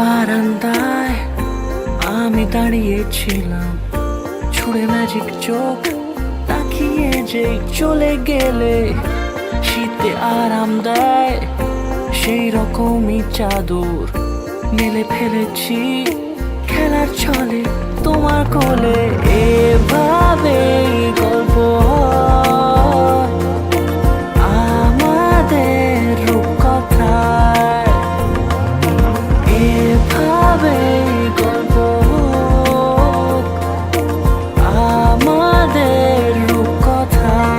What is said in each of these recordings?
বারান্দায় আমি দাঁড়িয়েছিলাম, ছুঁড়ে ম্যাজিক চোখ তাকিয়ে যে চলে গেলে শীতে আরাম দেয় সেই রকমই চাদর মেলে ফেলেছি খেলার ছলে তোমার কোলে। এভাবে গল্প হয় আমাদের রূপকথায়, এভাবে গল্প হোক আমাদের রূপকথায়।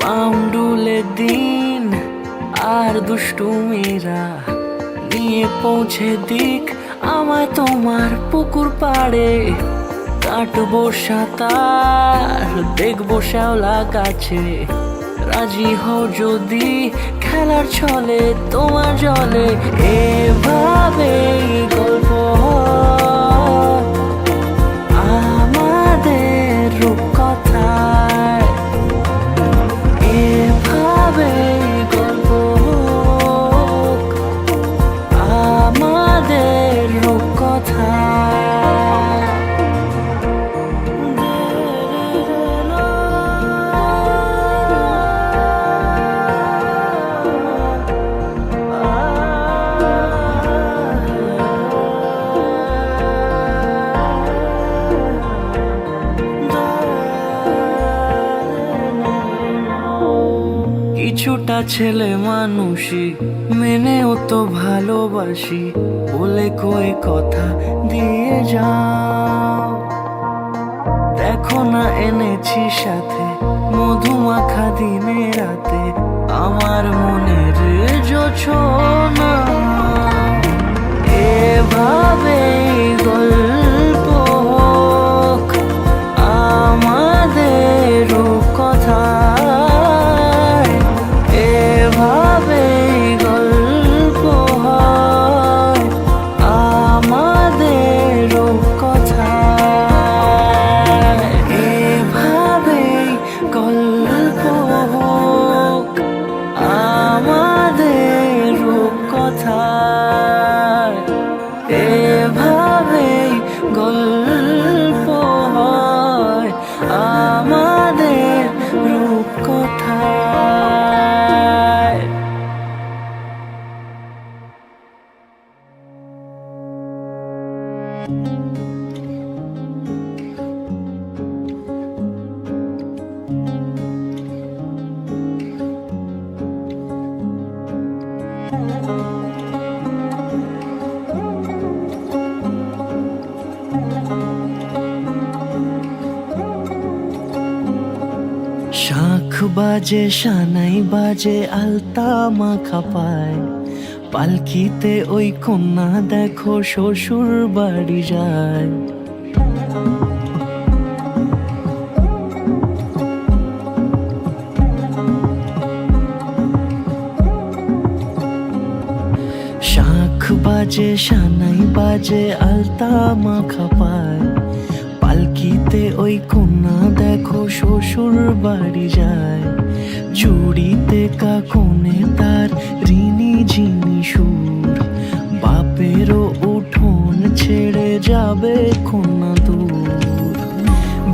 পাউন্ডুলে দিন আর দুষ্টুমিরা নিয়ে পৌঁছে দিক আমায় তোমার পুকুর পাড়ে। কাটবো সাঁতার, দেখবো শ্যাওলা গাছে, রাজি হও যদি খেলার ছলে তোমার জলে। এভাবেই গল্প হয় আমাদের রূপকথায়, এভাবেই গল্প হোক আমাদের রূপকথায়। কিছুটা ছেলে মানুষই মেনেও তো ভালোবাসি, বলে কয়ে কথা দিয়ে যাও। দেখো না এনেছি সাথে মধুমাখা দিনে রাতে আমার মনের জোছনা। এভাবেই গল্প হোক আমাদের রূপকথায়, এভাবেই গল্প হয় আমাদের রূপকথায়, এভাবেই গল্প হোক আমাদের রূপকথায়, এভাবেই গল্প হয় আমাদের রূপকথায়। শাঁখ বাজে সানাই বাজে আলতা মাখা পায়, পালকিতে ওই কন্যা দেখো শ্বশুর বাড়ি যায়। শাঁখ বাজে সানাই বাজে আলতা মাখা পায়, পালকিতে ওই কন্যা দেখো শ্বশুর বাড়ি যায়। চুড়িতে কাকনে তার ঋণী ঝিনি সুর, বাপেরও উঠোন ছেড়ে যাবে কন্যা দূর।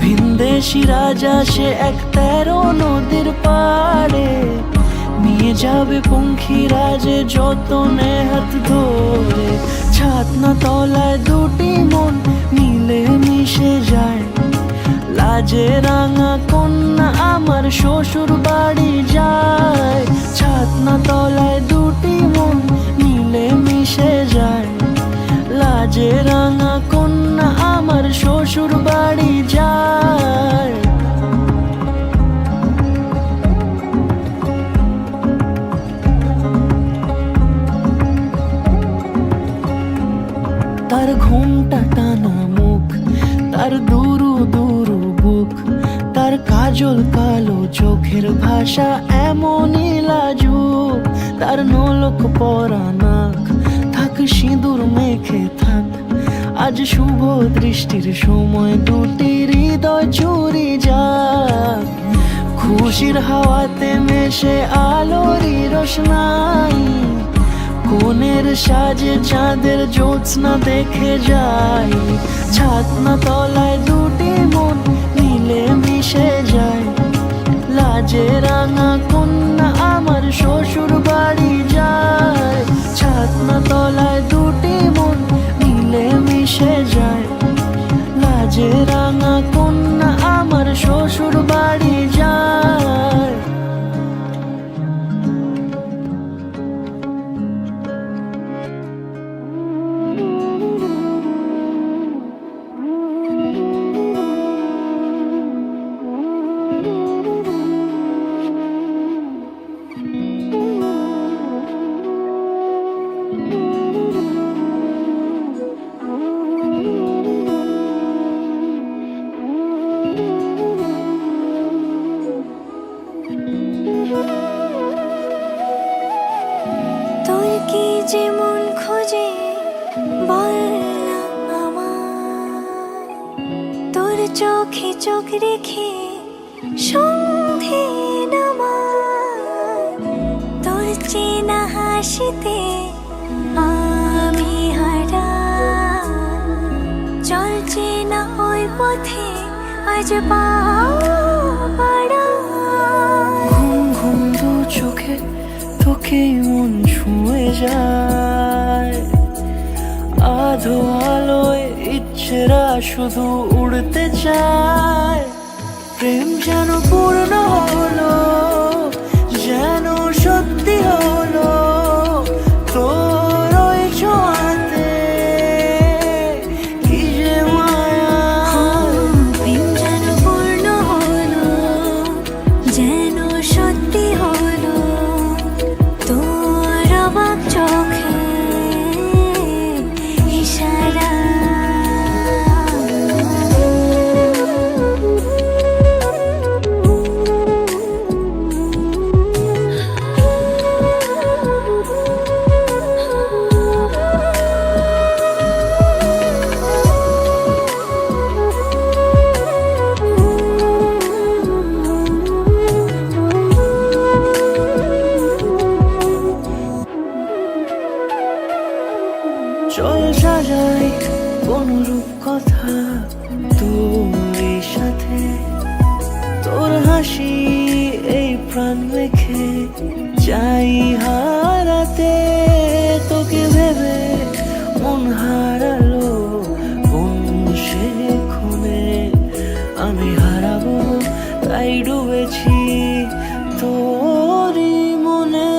ভিনদেশি রাজা সে এক 13 নদীর পাড়ে, নিয়ে যাবে পঙ্খিরাজে যতনে হাত ধরে। ছাতনা তলায় দুটি মন মিলে মিশে যায়, লাজে রাঙা কন্যা আমার শ্বশুর বাড়ি যায়। ছাতনা তলায় দুটি মন মিলে মিশে যায়, লাজে রাঙা কন্যা আমার শ্বশুর বাড়ি যায়। তার ঘুমটা টানা মুখ, তার দুরু দুরু বুক, তার কাজল কালো চোখের ভাষা এমনই লাজুক। তার নোলক পরা নাক থাক সিঁদুর মেখে থাক আজ শুভ দৃষ্টির সময় দুটি হৃদয় চুরি যাক, খুশির হাওয়াতে মেশে আলোরই রোশনাই। কোণের সাজে চাঁদের জ্যোৎস্না দেখে যাই, ছাতনা তলায় দুটি মন মিলে মিশে যায়। লাজে রাঙা কন্যা আমার শ্বশুর বাড়ি যায়, ছাতনা তলায় দুটি মন মিলে মিশে যায়। লাজে রাঙা কন্যা আমার শ্বশুর বাড়ি যায়। তোর কি যে মন খোঁজে বল না আমায়, তোর চোখে চোখ রেখে সন্ধে নামায়। তোর চেনা হাসিতে আমি হারাই, চল চেনা ওই পথে আজ পা বাড়াই। ঘুম ঘুম দু চোখে তোকেই মন ছুঁয়ে যায়, আধো আলোয় ইচ্ছেরা শুধু উড়তে চায়। প্রেম যেন পূর্ণ হলো, যেন সত্যি হলো তোর ওই ছোঁয়াতে, কি যে মায়া। প্রেম যেন পূর্ণ হলো, যেন সত্যি হলো তোর অবাক চোখে ইশারা। চল সাজাই কোন রূপ কথা তোর সাথে, তোর হাসি এই প্রাণ রেখে চাই হারাতে। তোকে ভেবে মন হারালো কোন সে ক্ষণে, আমি হারাবো তাই ডুবেছি তোরই মনে।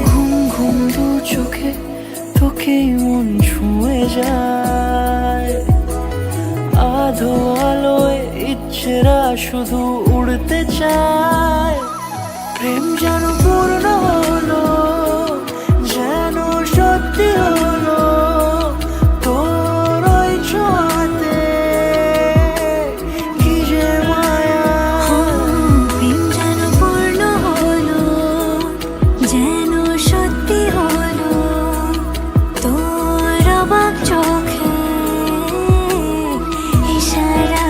ঘুম ঘুম দু চোখে তোকেই মন ছুঁয়ে যায়, আধো আলোয় ইচ্ছেরা শুধু উড়তে চায়। প্রেম যেন পূর্ণ হলো, যেন সত্যি হলো তোর ওই ছোঁয়াতে, কি যে মায়া। প্রেম যেন পূর্ণ হলো, যেন সত্যি হলো তোর অবাক চোখে ইশারা।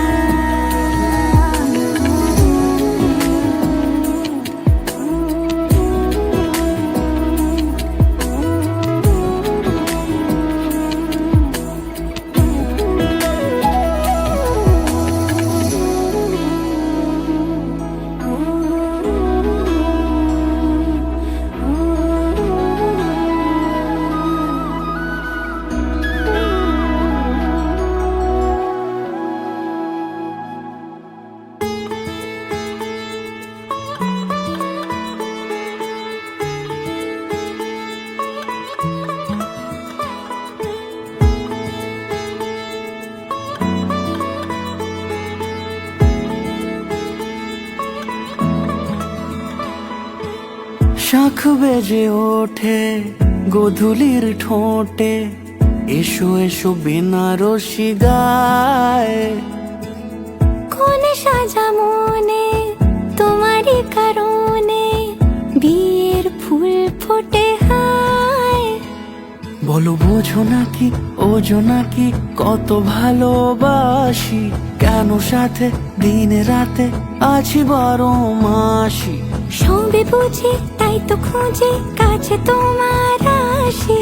শাঁখ বেজে ওঠে গোধূলির ঠোঁটে, এসো এসো বেনারসি গায়। কোন সাজা মনে তোমারই কারণে বিয়ের ফুল ফোটে হায়। বলো বোঝো নাকি ওজো নাকি কত ভালোবাসি, কেন সাথে দিনে রাতে আছি 12 মাসি। সবে বুঝি তাই তো খুঁজে কাছে তোমার আসি,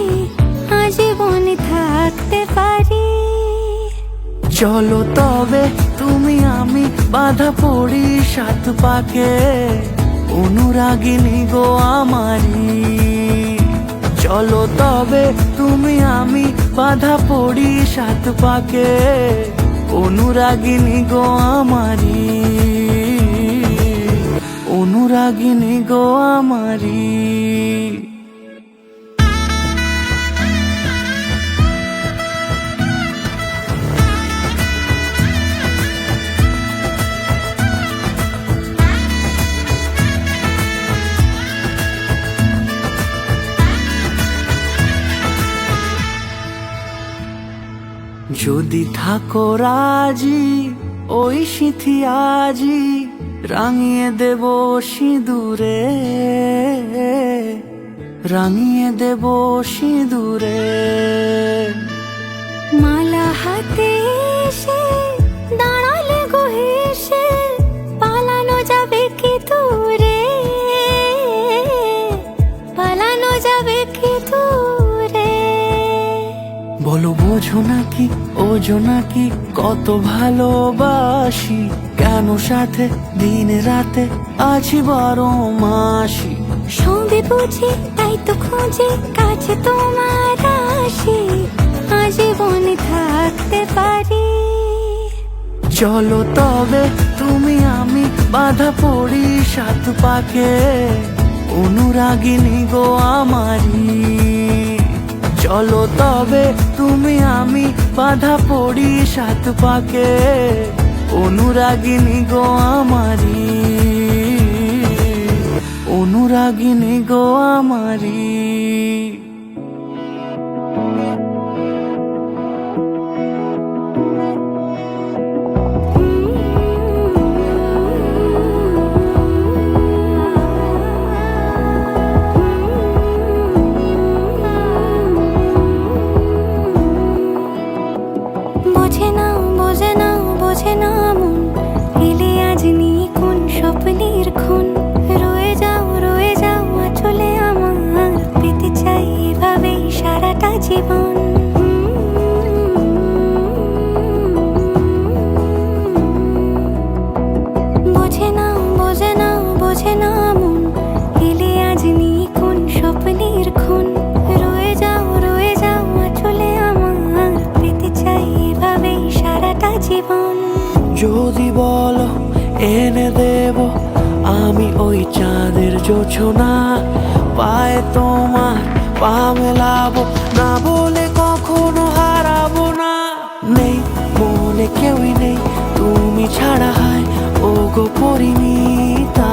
আজীবনে থাকতে পারি। চলো তবে তুমি আমি বাধা পড়ি 7 পাকে, অনুরাগিনী গো আমারি। চলো তবে তুমি আমি বাধা পড়ি 7 পাকে, অনুরাগিনী গো আমারি, অনুরাগিনী গো আমারি। যদি থাকো রাজি ওই সিঁথি আজি রাঙিয়ে দেব সিঁদুরে, রাঙিয়ে দেব সিঁদুরে। মালা হাতে এসে দাঁড়ালে গো হেসে, পালানো যাবে কি দূরে, পালানো যাবে কি দূরে। বলো বোঝো নাকি ওজো নাকি কত ভালোবাসি, কেন সাথে দিনে রাতে আছি 12 মাসি। সবে বুঝি তাই তো খুঁজে কাছে তোমার আসি, আজীবনে থাকতে পারি। চলো তবে তুমি আমি বাধা পড়ি 7 পাকে, অনুরাগিনী গো আমারি। চলো তবে তুমি আমি বাধা পড়ি 7 পাকে, অনুরাগিনী গো আমারি, অনুরাগিনী গো আমারি। বোঝে না বোঝে না বোঝে না মন, এলে আজ নিয়ে কোন স্বপ্নের খুন। রয়ে যাও চলে আমার, পেতে চাই এভাবেই সারাটা জীবন। বোঝে না বোঝে না বোঝে না মন, এলে আজ নিয়ে কোন স্বপ্নের খুন। রয়ে যাও চলে আমার, পেতে চাই এভাবেই সারাটা জীবন। যদি বলো এনে দেব আমি ওই চাঁদের জোছনা, পায়ে তোমার পা মেলাবো, না বলে কখনো হারাবো না। নেই মনে কেউই নেই তুমি ছাড়া, হায় ও গো পরিণীতা।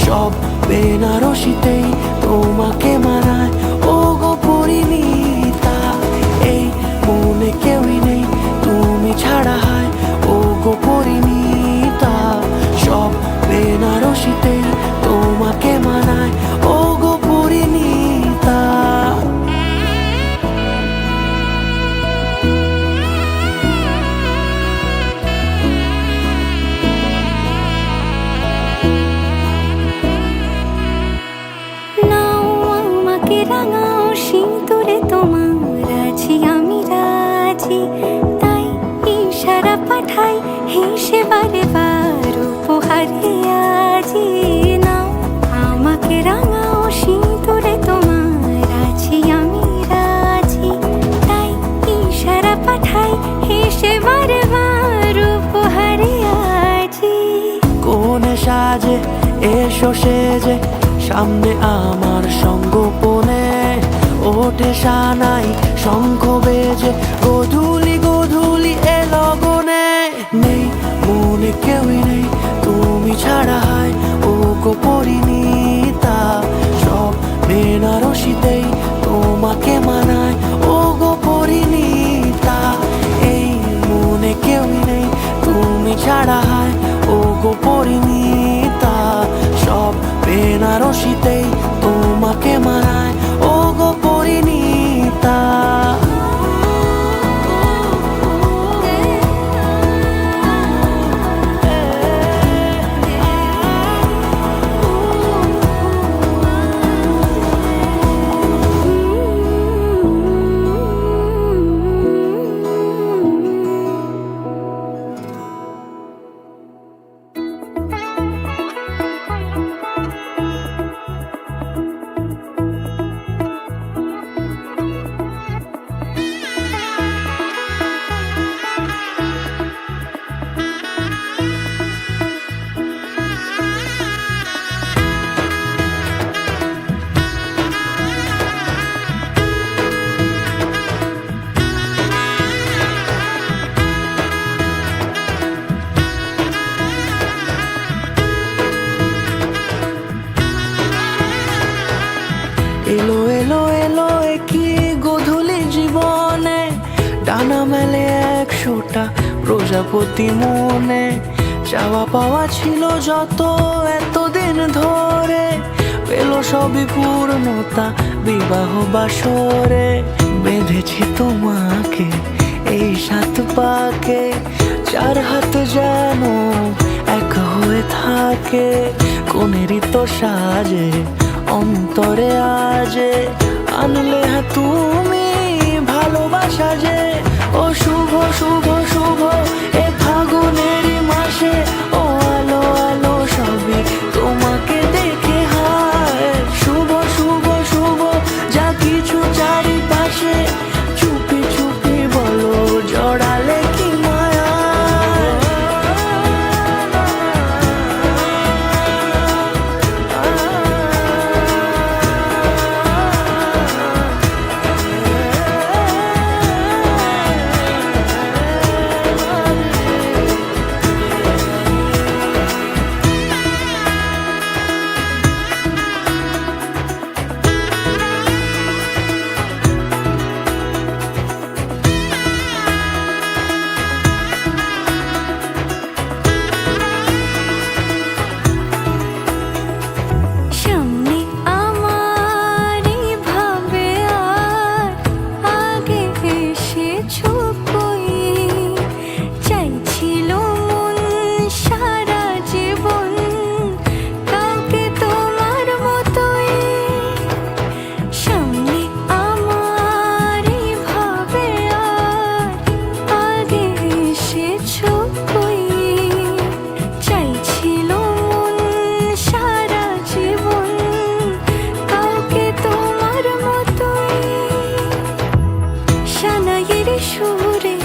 সব বেনারসিতেই তোমাকে মানায় ও গো পরিণীতা। এই মনে কেউই নেই তুমি ছাড়া, হায় ও গো পরিণীতা। সব বেনারসিতেই তোমাকে মানায় ও গো পরিণীতা। নাও আমাকে রাঙাও সিঁদুরে তোমার আছি আমি রাজি, তাই ইশারা পাঠাই হেসে বারে বার উপহারে আজি। নাও আমাকে রাঙাও সিঁদুরে তোমার আছি আমি রাজি, তাই ইশারা পাঠাই হেসে বারে বার উপহারে আজি। কোনে সাজে এসো সেজে সামনে আমার সঙ্গোপনে, ওঠে সানাই শঙ্খ বেজে গধূলি গধূলি এ লগনে। নেই মনে কেউই নেই তুমি ছাড়া, হায় ও গো পরিণীতা। সব বেনারসিতেই তোমাকে মানায় ও গো পরিণীতা। এই মনে কেউই নেই তুমি ছাড়া, হায় ও গো পরিণীতা। সব বেনারসিতেই তোমাকে মানায় ও গো পরিণীতা। এলো এলো এলো একই গোধূলি জীবনে, ডানা মেলে 100টা প্রজাপতি মনে। চাওয়া পাওয়া ছিল যত এতদিন ধরে, পেল সবই পূর্ণতা বিবাহ বাসরে। বেঁধেছি তোমাকে এই 7 পাকে, 4 হাত যেন এক হয়ে থাকে। কোনেরই তো সাজে অন্তরে আজে, আনলে হ্যাঁ তুমি ভালোবাসা যে। ও শুভ শুভ শুভ এ ফাগুনেরই মাসে, ও আলো আলো সবই তোমাকে দেখে হায়। শুভ শুভ শুভ যা কিছু চারিপাশে, চুপি চুপি বলো জড়ালে কি মায়া। সামনে আমার ভাবে আর আগে এসেছো কই, চাইছিল মন সারা জীবন কাউকে তোমার মতোই। সামনে আমার ভাবে আর আগে এসেছো কই, চাইছিল মন সারা জীবন কাউকে তোমার মতোই। সানাইয়ের সুরে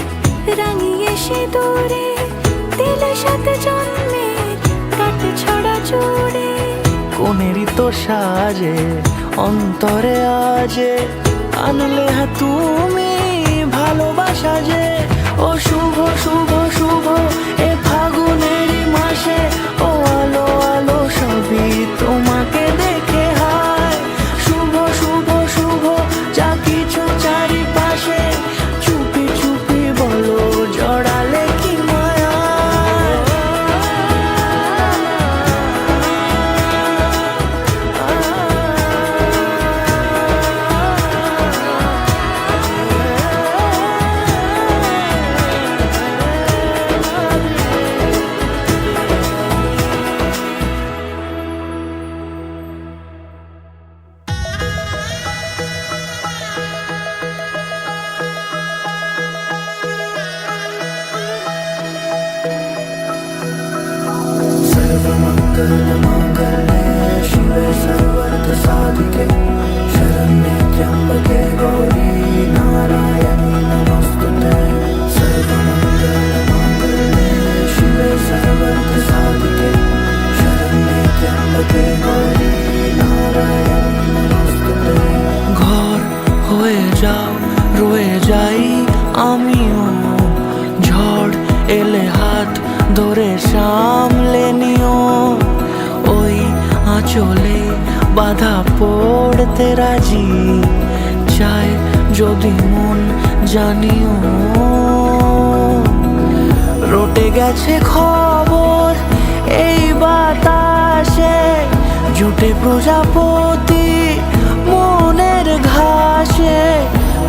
রাঙিয়ে সে দূরে, দিলে 7 জন্মের কাট ছড়া জুড়ে। কোনেরই তো সাজে অন্তরে আজে, আনলে হ্যাঁ তুমি ভালোবাসা যে। ও শুভ শুভ শুভ এ ফাগুনেরই মাসে, ও আলো আলো সবই তোমাকে দেখে হায়। শুভ শুভ শুভ যা কিছু চারিপাশে, চুপি চুপি বলো জড়ালে কি মায়া। सर्वमङ्गलमाङ्गल्ये शिवे सर्वार्थसाधिके, शरण्ये त्र्यम्बके गौरी नारायणी नमोस्तुते। सर्वमङ्गलमाङ्गल्ये शिवे सर्वार्थसाधिके, शरण्ये त्र्यम्बके गौरी नारायणी नमोस्तुते। ঘর হয়ে যাও রয়ে যাই আমিও, ঝড় এলে হাত ধরে সামলে নিও। ওই আঁচলে বাধা পড়তে রাজি, চাই যদি মন জানিও। রটে গেছে খবর এই বাতাসে, জুটে প্রজাপতি মনের ঘাসে।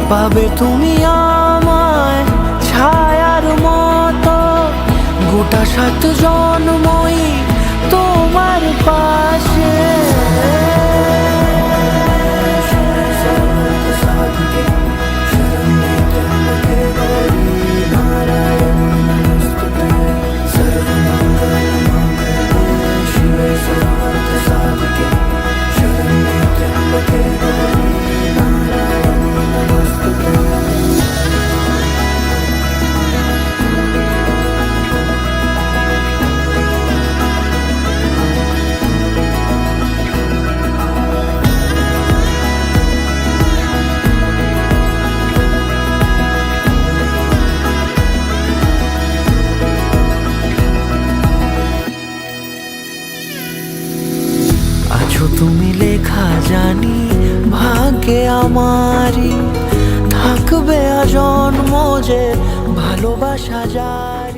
পাবে তুমি আমায় ছায়ার মতো, গোটা 7 জন্মই তোমার পাশে। আছো তুমি লেখা জানি ভাগ্যে আমারই, থাকবে আজন্ম যে ভালোবাসা যায়।